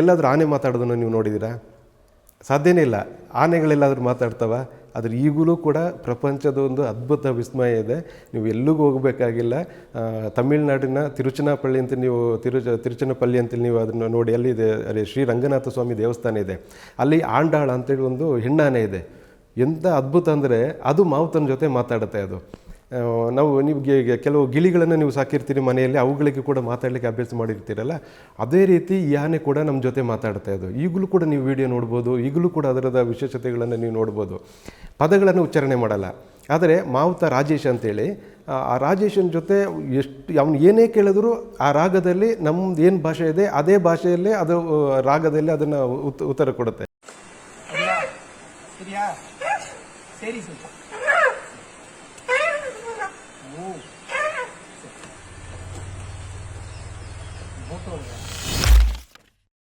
ಎಲ್ಲಾದರೂ ಆನೆ ಮಾತಾಡೋದನ್ನು ನೀವು ನೋಡಿದ್ದೀರಾ? ಸಾಧ್ಯನೇ ಇಲ್ಲ. ಆನೆಗಳೆಲ್ಲಾದರೂ ಮಾತಾಡ್ತವ? ಆದರೆ ಈಗಲೂ ಕೂಡ ಪ್ರಪಂಚದ ಒಂದು ಅದ್ಭುತ ವಿಸ್ಮಯ ಇದೆ. ನೀವು ಎಲ್ಲಿಗೂ ಹೋಗಬೇಕಾಗಿಲ್ಲ. ತಮಿಳುನಾಡಿನ ತಿರುಚನಾಪಳ್ಳಿ ಅಂತ ನೀವು ತಿರುಚನಪಲ್ಲಿ ಅಂತೇಳಿ ನೀವು ಅದನ್ನು ನೋಡಿ, ಅಲ್ಲಿದೆ, ಅಲ್ಲಿ ಶ್ರೀ ರಂಗನಾಥ ಸ್ವಾಮಿ ದೇವಸ್ಥಾನ ಇದೆ. ಅಲ್ಲಿ ಆಂಡಾಳ ಅಂತೇಳಿ ಒಂದು ಹೆಣ್ಣಾನೆ ಇದೆ. ಎಂಥ ಅದ್ಭುತ ಅಂದರೆ ಅದು ಮಾವುತನ ಜೊತೆ ಮಾತಾಡುತ್ತೆ. ಅದು ನೀವು ಕೆಲವು ಗಿಳಿಗಳನ್ನು ನೀವು ಸಾಕಿರ್ತೀರಿ ಮನೆಯಲ್ಲಿ, ಅವುಗಳಿಗೆ ಕೂಡ ಮಾತಾಡಲಿಕ್ಕೆ ಅಭ್ಯಾಸ ಮಾಡಿರ್ತೀರಲ್ಲ, ಅದೇ ರೀತಿ ಈ ಆನೆ ಕೂಡ ನಮ್ಮ ಜೊತೆ ಮಾತಾಡುತ್ತೆ. ಅದು ಈಗಲೂ ಕೂಡ ನೀವು ವಿಡಿಯೋ ನೋಡ್ಬೋದು, ಈಗಲೂ ಕೂಡ ಅದರದ ವಿಶೇಷತೆಗಳನ್ನು ನೀವು ನೋಡ್ಬೋದು. ಪದಗಳನ್ನು ಉಚ್ಚಾರಣೆ ಮಾಡಲ್ಲ. ಆದರೆ ಮಾವುತ ರಾಜೇಶ್ ಅಂತೇಳಿ, ಆ ರಾಜೇಶನ ಜೊತೆ ಅವನು ಏನೇ ಕೇಳಿದ್ರು ಆ ರಾಗದಲ್ಲಿ ನಮ್ದು ಏನು ಭಾಷೆ ಇದೆ ಅದೇ ಭಾಷೆಯಲ್ಲೇ ಅದು ರಾಗದಲ್ಲಿ ಅದನ್ನು ಉತ್ತರ ಕೊಡುತ್ತೆ. ಸರಿ ಸ್ವಲ್ಪ ಓ